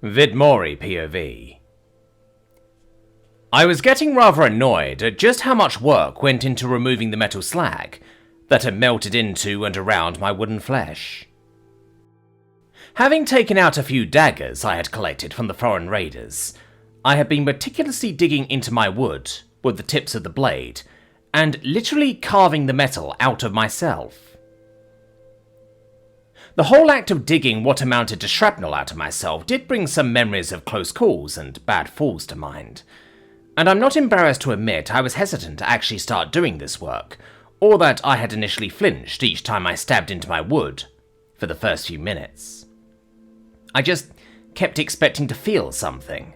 Vidmori POV. I was getting rather annoyed at just how much work went into removing the metal slag that had melted into and around my wooden flesh. Having taken out a few daggers I had collected from the foreign raiders, I had been meticulously digging into my wood with the tips of the blade and literally carving the metal out of myself. The whole act of digging what amounted to shrapnel out of myself did bring some memories of close calls and bad falls to mind, and I'm not embarrassed to admit I was hesitant to actually start doing this work, or that I had initially flinched each time I stabbed into my wood for the first few minutes. I just kept expecting to feel something,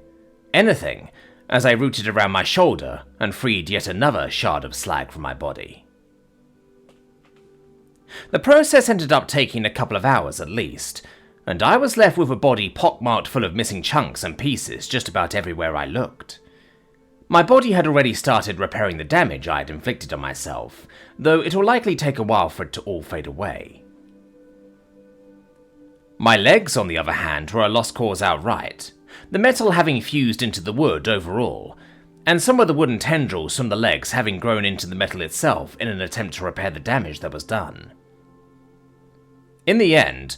anything, as I rooted around my shoulder and freed yet another shard of slag from my body. The process ended up taking a couple of hours at least, and I was left with a body pockmarked full of missing chunks and pieces just about everywhere I looked. My body had already started repairing the damage I had inflicted on myself, though it will likely take a while for it to all fade away. My legs, on the other hand, were a lost cause outright, the metal having fused into the wood overall, and some of the wooden tendrils from the legs having grown into the metal itself in an attempt to repair the damage that was done. In the end,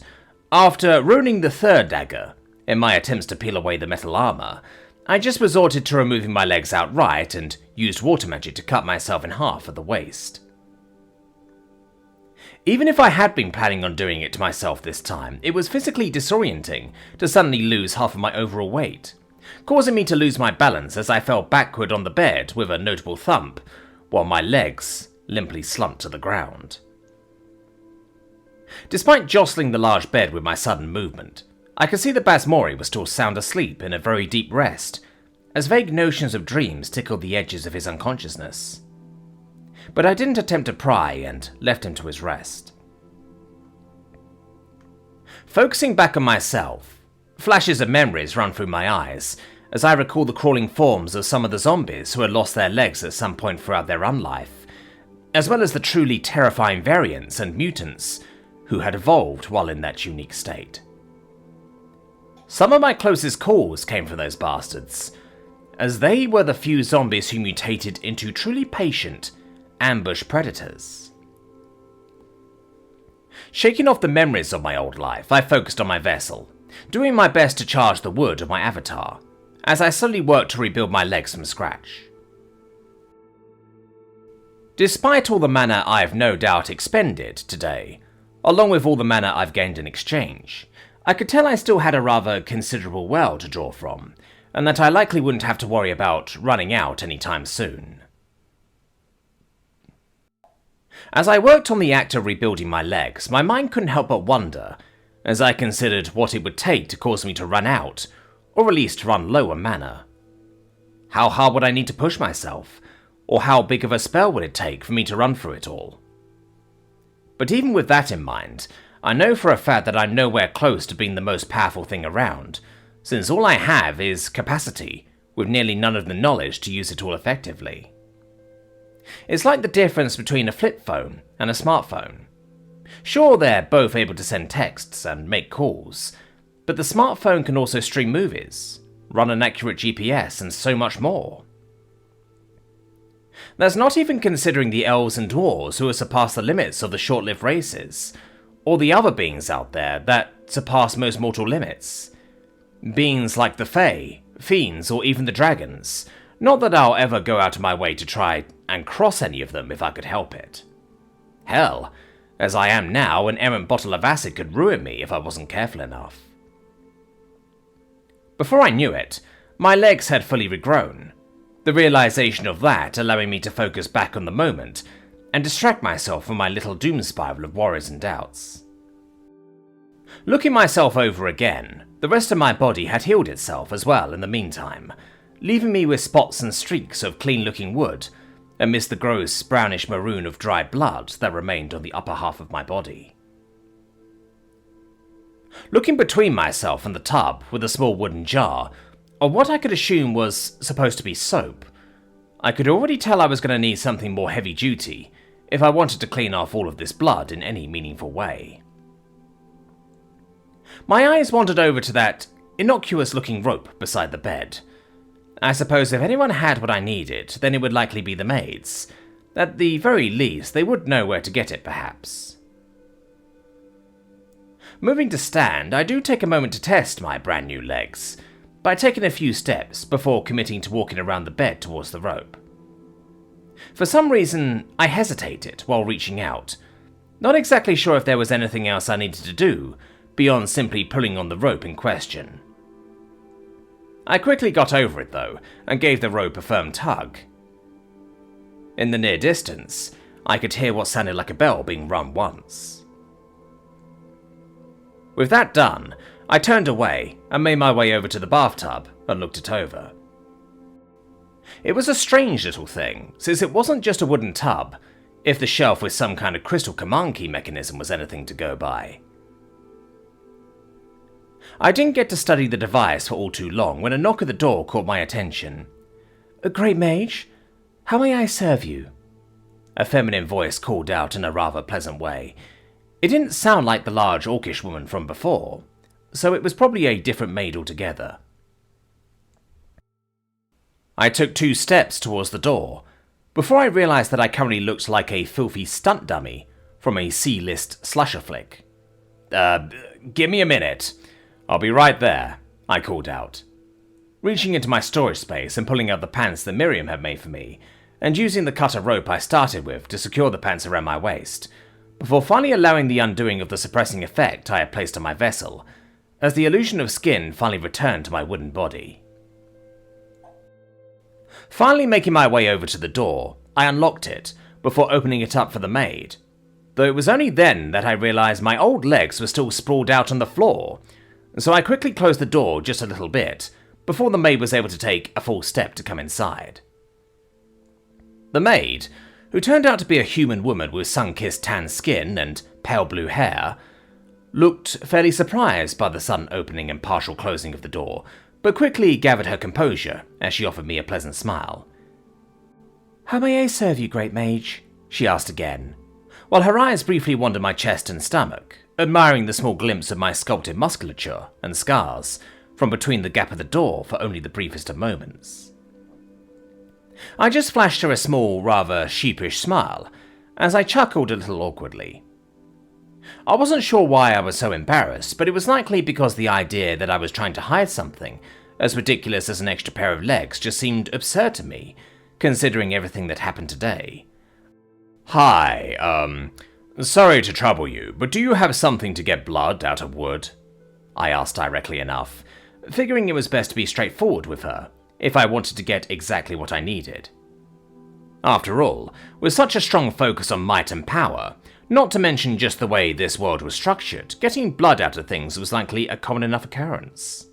after ruining the third dagger in my attempts to peel away the metal armor, I just resorted to removing my legs outright and used water magic to cut myself in half at the waist. Even if I had been planning on doing it to myself this time, it was physically disorienting to suddenly lose half of my overall weight, causing me to lose my balance as I fell backward on the bed with a notable thump, while my legs limply slumped to the ground. Despite jostling the large bed with my sudden movement, I could see that Basori was still sound asleep in a very deep rest, as vague notions of dreams tickled the edges of his unconsciousness. But I didn't attempt to pry and left him to his rest. Focusing back on myself, flashes of memories run through my eyes as I recall the crawling forms of some of the zombies who had lost their legs at some point throughout their unlife, as well as the truly terrifying variants and mutants who had evolved while in that unique state. Some of my closest calls came from those bastards, as they were the few zombies who mutated into truly patient, ambush predators. Shaking off the memories of my old life, I focused on my vessel, doing my best to charge the wood of my avatar, as I slowly worked to rebuild my legs from scratch. Despite all the mana I have no doubt expended today, along with all the mana I've gained in exchange, I could tell I still had a rather considerable well to draw from, and that I likely wouldn't have to worry about running out anytime soon. As I worked on the act of rebuilding my legs, my mind couldn't help but wonder, as I considered what it would take to cause me to run out, or at least run low on mana. How hard would I need to push myself, or how big of a spell would it take for me to run through it all? But even with that in mind, I know for a fact that I'm nowhere close to being the most powerful thing around, since all I have is capacity, with nearly none of the knowledge to use it all effectively. It's like the difference between a flip phone and a smartphone. Sure, they're both able to send texts and make calls, but the smartphone can also stream movies, run an accurate GPS, and so much more. That's not even considering the elves and dwarves who have surpassed the limits of the short-lived races, or the other beings out there that surpass most mortal limits. Beings like the Fae, fiends, or even the dragons. Not that I'll ever go out of my way to try and cross any of them if I could help it. Hell, as I am now, an errant bottle of acid could ruin me if I wasn't careful enough. Before I knew it, my legs had fully regrown, the realization of that allowing me to focus back on the moment and distract myself from my little doom spiral of worries and doubts. Looking myself over again, the rest of my body had healed itself as well in the meantime, leaving me with spots and streaks of clean-looking wood amidst the gross brownish maroon of dried blood that remained on the upper half of my body. Looking between myself and the tub with a small wooden jar, or what I could assume was supposed to be soap, I could already tell I was going to need something more heavy-duty if I wanted to clean off all of this blood in any meaningful way. My eyes wandered over to that innocuous-looking rope beside the bed. I suppose if anyone had what I needed, then it would likely be the maids. At the very least, they would know where to get it, perhaps. Moving to stand, I do take a moment to test my brand new legs, by taking a few steps before committing to walking around the bed towards the rope. For some reason, I hesitated while reaching out, not exactly sure if there was anything else I needed to do beyond simply pulling on the rope in question. I quickly got over it though, and gave the rope a firm tug. In the near distance, I could hear what sounded like a bell being rung once. With that done, I turned away and made my way over to the bathtub and looked it over. It was a strange little thing, since it wasn't just a wooden tub, if the shelf with some kind of crystal command key mechanism was anything to go by. I didn't get to study the device for all too long when a knock at the door caught my attention. "Great Mage, how may I serve you?" A feminine voice called out in a rather pleasant way. It didn't sound like the large orcish woman from before, so it was probably a different maid altogether. I took 2 steps towards the door, before I realised that I currently looked like a filthy stunt dummy from a C-list slasher flick. Give me a minute. I'll be right there," I called out, reaching into my storage space and pulling out the pants that Miriam had made for me, and using the cutter rope I started with to secure the pants around my waist, before finally allowing the undoing of the suppressing effect I had placed on my vessel, as the illusion of skin finally returned to my wooden body. Finally making my way over to the door, I unlocked it, before opening it up for the maid, though it was only then that I realised my old legs were still sprawled out on the floor, so I quickly closed the door just a little bit, before the maid was able to take a full step to come inside. The maid, who turned out to be a human woman with sun-kissed tan skin and pale blue hair, looked fairly surprised by the sudden opening and partial closing of the door, but quickly gathered her composure as she offered me a pleasant smile. "How may I serve you, Great Mage?" she asked again, while her eyes briefly wandered my chest and stomach, admiring the small glimpse of my sculpted musculature and scars from between the gap of the door for only the briefest of moments. I just flashed her a small, rather sheepish smile, as I chuckled a little awkwardly. I wasn't sure why I was so embarrassed, but it was likely because the idea that I was trying to hide something as ridiculous as an extra pair of legs just seemed absurd to me, considering everything that happened today. "Hi, sorry to trouble you, but do you have something to get blood out of wood?" I asked directly enough, figuring it was best to be straightforward with her, if I wanted to get exactly what I needed. After all, with such a strong focus on might and power, not to mention just the way this world was structured, getting blood out of things was likely a common enough occurrence.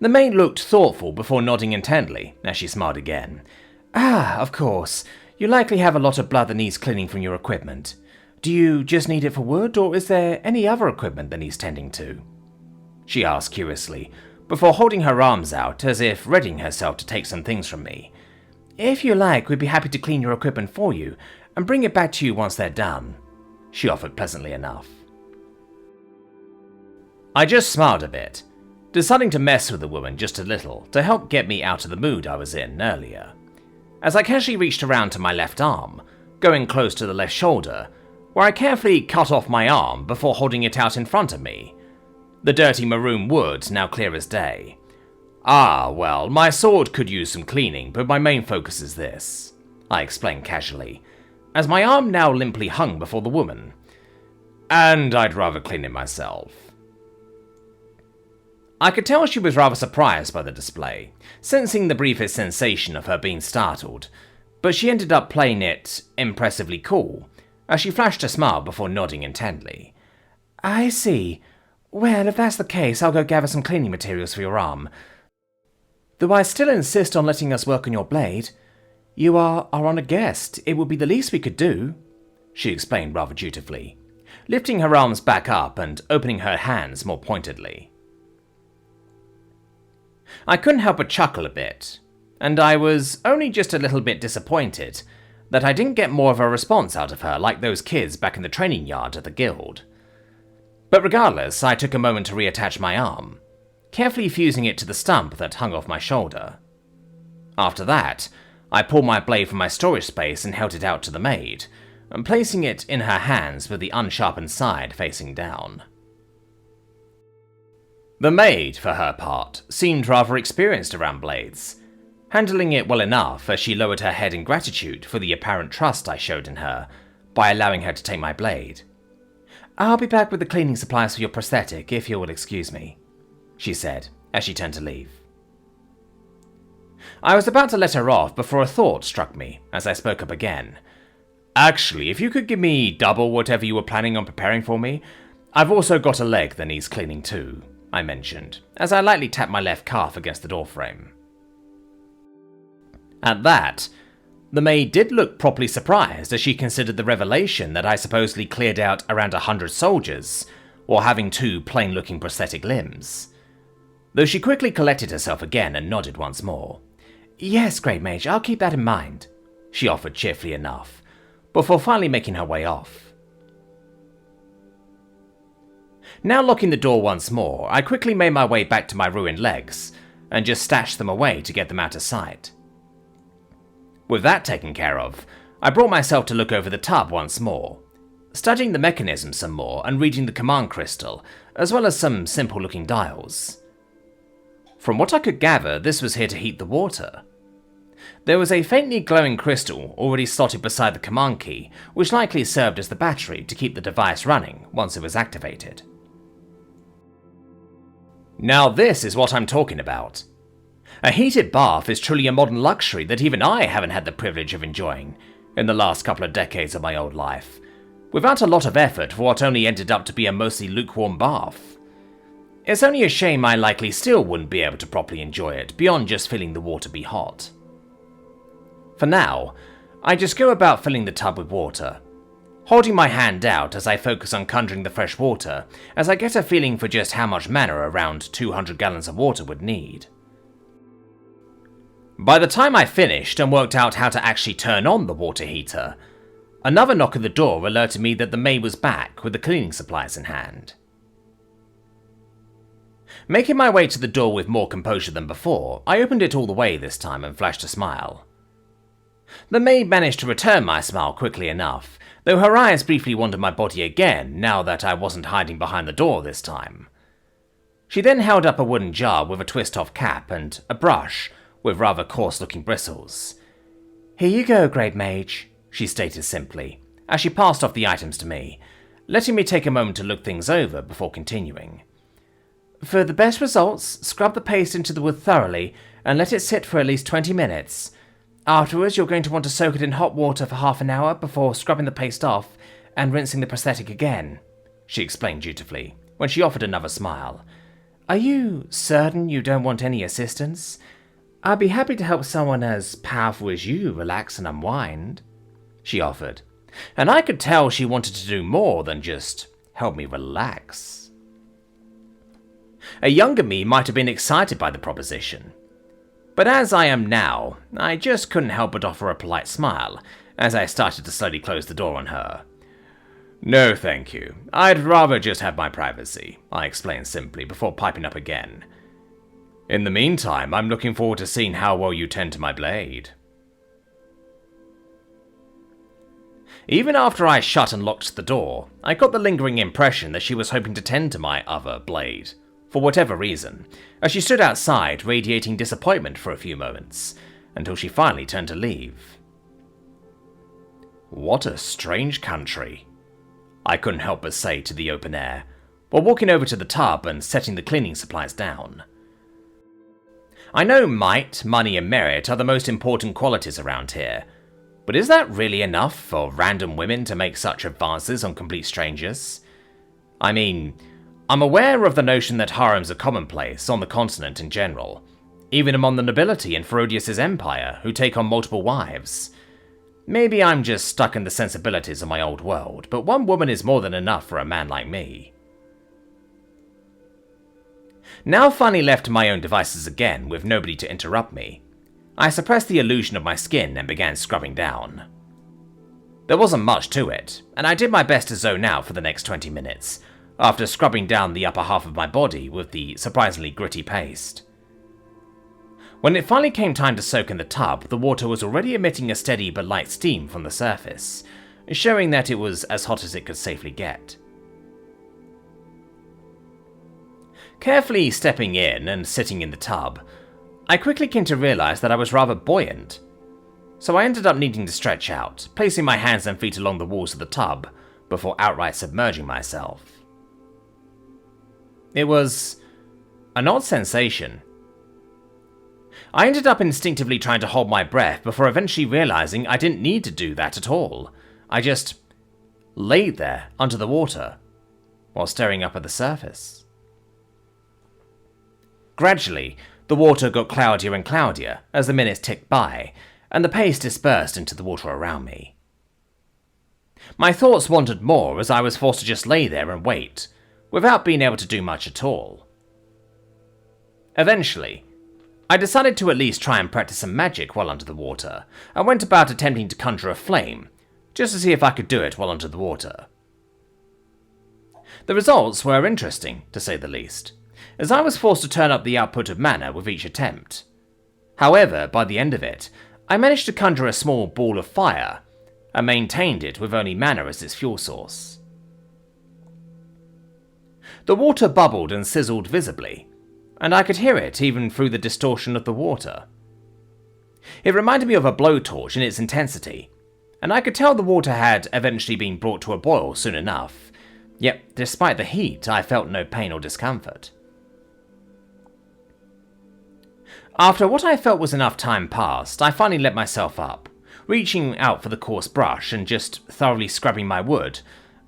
The maid looked thoughtful before nodding intently, as she smiled again. "Ah, of course. You likely have a lot of blood that needs cleaning from your equipment. Do you just need it for wood, or is there any other equipment that needs tending to?" she asked curiously, before holding her arms out as if readying herself to take some things from me. "If you like, we'd be happy to clean your equipment for you and bring it back to you once they're done," she offered pleasantly enough. I just smiled a bit, deciding to mess with the woman just a little to help get me out of the mood I was in earlier, as I casually reached around to my left arm, going close to the left shoulder, where I carefully cut off my arm before holding it out in front of me, the dirty maroon wood now clear as day. "Ah, well, my sword could use some cleaning, but my main focus is this," I explained casually, as my arm now limply hung before the woman. "And I'd rather clean it myself." I could tell she was rather surprised by the display, sensing the briefest sensation of her being startled, but she ended up playing it impressively cool, as she flashed a smile before nodding intently. "I see. Well, if that's the case, I'll go gather some cleaning materials for your arm. Though I still insist on letting us work on your blade. You are our honoured guest. It would be the least we could do," she explained rather dutifully, lifting her arms back up and opening her hands more pointedly. I couldn't help but chuckle a bit, and I was only just a little bit disappointed that I didn't get more of a response out of her like those kids back in the training yard at the guild. But regardless, I took a moment to reattach my arm, carefully fusing it to the stump that hung off my shoulder. After that, I pulled my blade from my storage space and held it out to the maid, placing it in her hands with the unsharpened side facing down. The maid, for her part, seemed rather experienced around blades, handling it well enough as she lowered her head in gratitude for the apparent trust I showed in her by allowing her to take my blade. "I'll be back with the cleaning supplies for your prosthetic, if you will excuse me," she said as she turned to leave. I was about to let her off before a thought struck me as I spoke up again. "Actually, if you could give me double whatever you were planning on preparing for me, I've also got a leg that needs cleaning too," I mentioned, as I lightly tapped my left calf against the doorframe. At that, the maid did look properly surprised as she considered the revelation that I supposedly cleared out around 100 soldiers, while having 2 plain-looking prosthetic limbs. Though she quickly collected herself again and nodded once more. "Yes, Great Mage, I'll keep that in mind," she offered cheerfully enough, before finally making her way off. Now locking the door once more, I quickly made my way back to my ruined legs, and just stashed them away to get them out of sight. With that taken care of, I brought myself to look over the tub once more, studying the mechanism some more and reading the command crystal, as well as some simple-looking dials. From what I could gather, this was here to heat the water. There was a faintly glowing crystal already slotted beside the command key, which likely served as the battery to keep the device running once it was activated. Now this is what I'm talking about. A heated bath is truly a modern luxury that even I haven't had the privilege of enjoying in the last couple of decades of my old life, without a lot of effort for what only ended up to be a mostly lukewarm bath. It's only a shame I likely still wouldn't be able to properly enjoy it beyond just feeling the water be hot. For now, I just go about filling the tub with water, holding my hand out as I focus on conjuring the fresh water, as I get a feeling for just how much mana around 200 gallons of water would need. By the time I finished and worked out how to actually turn on the water heater, another knock at the door alerted me that the maid was back with the cleaning supplies in hand. Making my way to the door with more composure than before, I opened it all the way this time and flashed a smile. The maid managed to return my smile quickly enough, though her eyes briefly wandered my body again now that I wasn't hiding behind the door this time. She then held up a wooden jar with a twist-off cap and a brush with rather coarse-looking bristles. "Here you go, Great Mage," she stated simply, as she passed off the items to me, letting me take a moment to look things over before continuing. "For the best results, scrub the paste into the wood thoroughly and let it sit for at least 20 minutes. Afterwards, you're going to want to soak it in hot water for half an hour before scrubbing the paste off and rinsing the prosthetic again," she explained dutifully, when she offered another smile. "Are you certain you don't want any assistance? I'd be happy to help someone as powerful as you relax and unwind," she offered, and I could tell she wanted to do more than just help me relax. A younger me might have been excited by the proposition, but as I am now, I just couldn't help but offer a polite smile as I started to slowly close the door on her. "No, thank you. I'd rather just have my privacy," I explained simply before piping up again. "In the meantime, I'm looking forward to seeing how well you tend to my blade." Even after I shut and locked the door, I got the lingering impression that she was hoping to tend to my other blade, for whatever reason, as she stood outside radiating disappointment for a few moments, until she finally turned to leave. What a strange country, I couldn't help but say to the open air, while walking over to the tub and setting the cleaning supplies down. I know might, money and merit are the most important qualities around here, but is that really enough for random women to make such advances on complete strangers? I mean, I'm aware of the notion that harems are commonplace on the continent in general, even among the nobility in Ferodius' empire who take on multiple wives. Maybe I'm just stuck in the sensibilities of my old world, but one woman is more than enough for a man like me. Now finally left to my own devices again with nobody to interrupt me, I suppressed the illusion of my skin and began scrubbing down. There wasn't much to it, and I did my best to zone out for the next 20 minutes, after scrubbing down the upper half of my body with the surprisingly gritty paste. When it finally came time to soak in the tub, the water was already emitting a steady but light steam from the surface, showing that it was as hot as it could safely get. Carefully stepping in and sitting in the tub, I quickly came to realize that I was rather buoyant, so I ended up needing to stretch out, placing my hands and feet along the walls of the tub before outright submerging myself. It was an odd sensation. I ended up instinctively trying to hold my breath before eventually realizing I didn't need to do that at all. I just laid there under the water while staring up at the surface. Gradually, the water got cloudier and cloudier as the minutes ticked by, and the paste dispersed into the water around me. My thoughts wandered more as I was forced to just lay there and wait, without being able to do much at all. Eventually, I decided to at least try and practice some magic while under the water, and went about attempting to conjure a flame, just to see if I could do it while under the water. The results were interesting, to say the least, as I was forced to turn up the output of mana with each attempt. However, by the end of it, I managed to conjure a small ball of fire, and maintained it with only mana as its fuel source. The water bubbled and sizzled visibly, and I could hear it even through the distortion of the water. It reminded me of a blowtorch in its intensity, and I could tell the water had eventually been brought to a boil soon enough, yet despite the heat I felt no pain or discomfort. After what I felt was enough time passed, I finally let myself up, reaching out for the coarse brush and just thoroughly scrubbing my wood,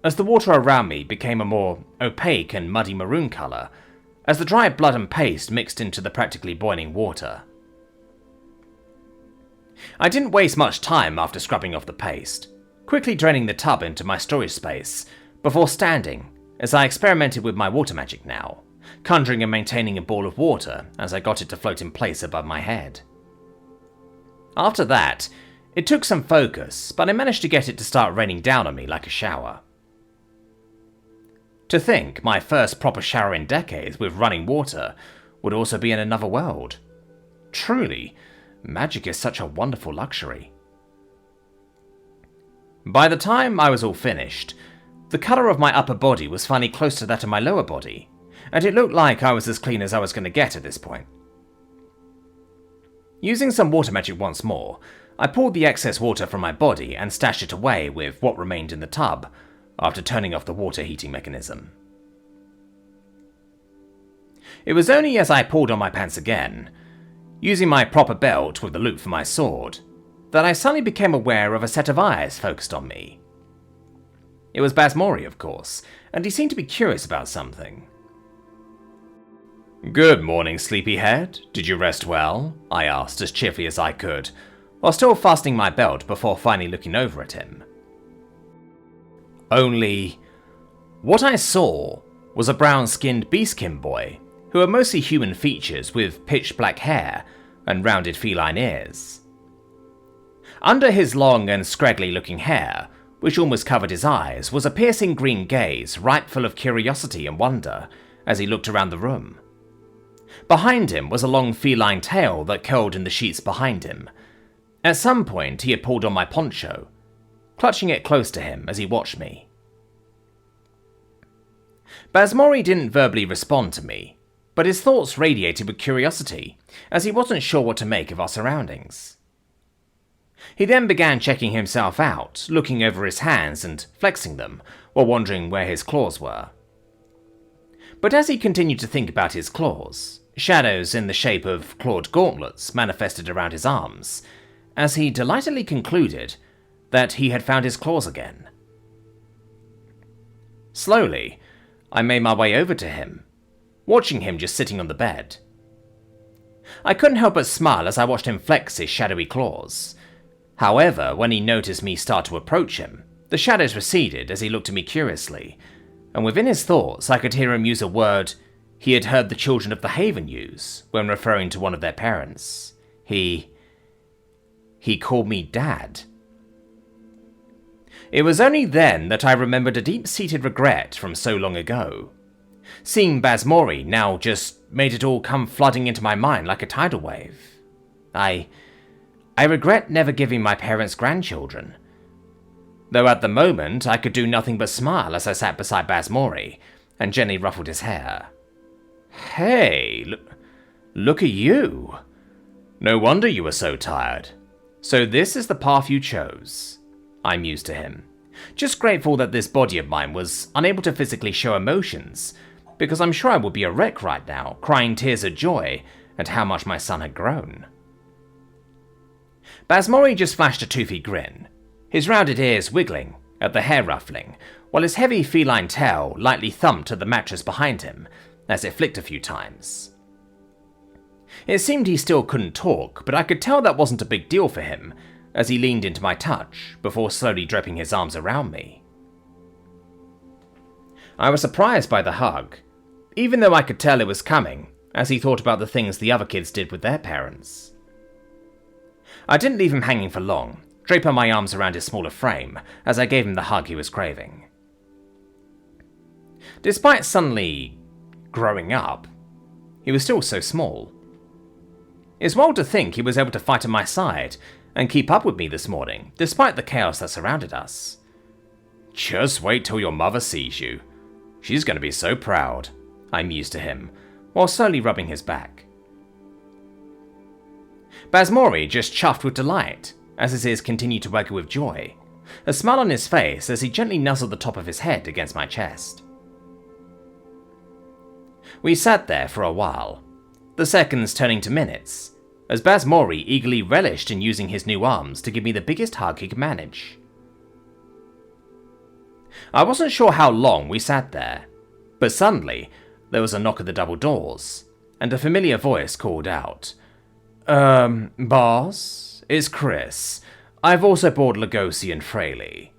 as the water around me became a more opaque and muddy maroon colour, as the dried blood and paste mixed into the practically boiling water. I didn't waste much time after scrubbing off the paste, quickly draining the tub into my storage space, before standing, as I experimented with my water magic now, conjuring and maintaining a ball of water as I got it to float in place above my head. After that, it took some focus, but I managed to get it to start raining down on me like a shower. To think my first proper shower in decades with running water would also be in another world. Truly, magic is such a wonderful luxury. By the time I was all finished, the colour of my upper body was finally close to that of my lower body, and it looked like I was as clean as I was going to get at this point. Using some water magic once more, I poured the excess water from my body and stashed it away with what remained in the tub, after turning off the water heating mechanism. It was only as I pulled on my pants again, using my proper belt with the loop for my sword, that I suddenly became aware of a set of eyes focused on me. It was Basori, of course, and he seemed to be curious about something. "Good morning, sleepyhead. Did you rest well?" I asked as cheerfully as I could, while still fastening my belt before finally looking over at him. Only, what I saw was a brown-skinned beastkin boy who had mostly human features with pitch-black hair and rounded feline ears. Under his long and scraggly-looking hair, which almost covered his eyes, was a piercing green gaze ripe full of curiosity and wonder as he looked around the room. Behind him was a long feline tail that curled in the sheets behind him. At some point he had pulled on my poncho, clutching it close to him as he watched me. Basori didn't verbally respond to me, but his thoughts radiated with curiosity, as he wasn't sure what to make of our surroundings. He then began checking himself out, looking over his hands and flexing them, while wondering where his claws were. But as he continued to think about his claws, shadows in the shape of clawed gauntlets manifested around his arms, as he delightedly concluded that he had found his claws again. Slowly, I made my way over to him, watching him just sitting on the bed. I couldn't help but smile as I watched him flex his shadowy claws. However, when he noticed me start to approach him, the shadows receded as he looked at me curiously, and within his thoughts I could hear him use a word he had heard the children of the Haven use when referring to one of their parents. He called me Dad. It was only then that I remembered a deep-seated regret from so long ago. Seeing Basori now just made it all come flooding into my mind like a tidal wave. I regret never giving my parents grandchildren. Though at the moment I could do nothing but smile as I sat beside Basori and gently ruffled his hair. Hey, look at you. No wonder you were so tired. So this is the path you chose, I mused to him, just grateful that this body of mine was unable to physically show emotions, because I'm sure I would be a wreck right now, crying tears of joy at how much my son had grown. Basori just flashed a toothy grin, his rounded ears wiggling at the hair ruffling, while his heavy feline tail lightly thumped at the mattress behind him as it flicked a few times. It seemed he still couldn't talk, but I could tell that wasn't a big deal for him as he leaned into my touch before slowly draping his arms around me. I was surprised by the hug, even though I could tell it was coming as he thought about the things the other kids did with their parents. I didn't leave him hanging for long, draping my arms around his smaller frame as I gave him the hug he was craving. Despite suddenly growing up, he was still so small. It's wild to think he was able to fight at my side and keep up with me this morning, despite the chaos that surrounded us. Just wait till your mother sees you. She's going to be so proud, I mused to him, while slowly rubbing his back. Basori just chuffed with delight as his ears continued to waggle with joy, a smile on his face as he gently nuzzled the top of his head against my chest. We sat there for a while, the seconds turning to minutes, as Basori eagerly relished in using his new arms to give me the biggest hug he could manage. I wasn't sure how long we sat there, but suddenly there was a knock at the double doors, and a familiar voice called out, Boss, it's Chris. I've also brought Lugosi and Fraley."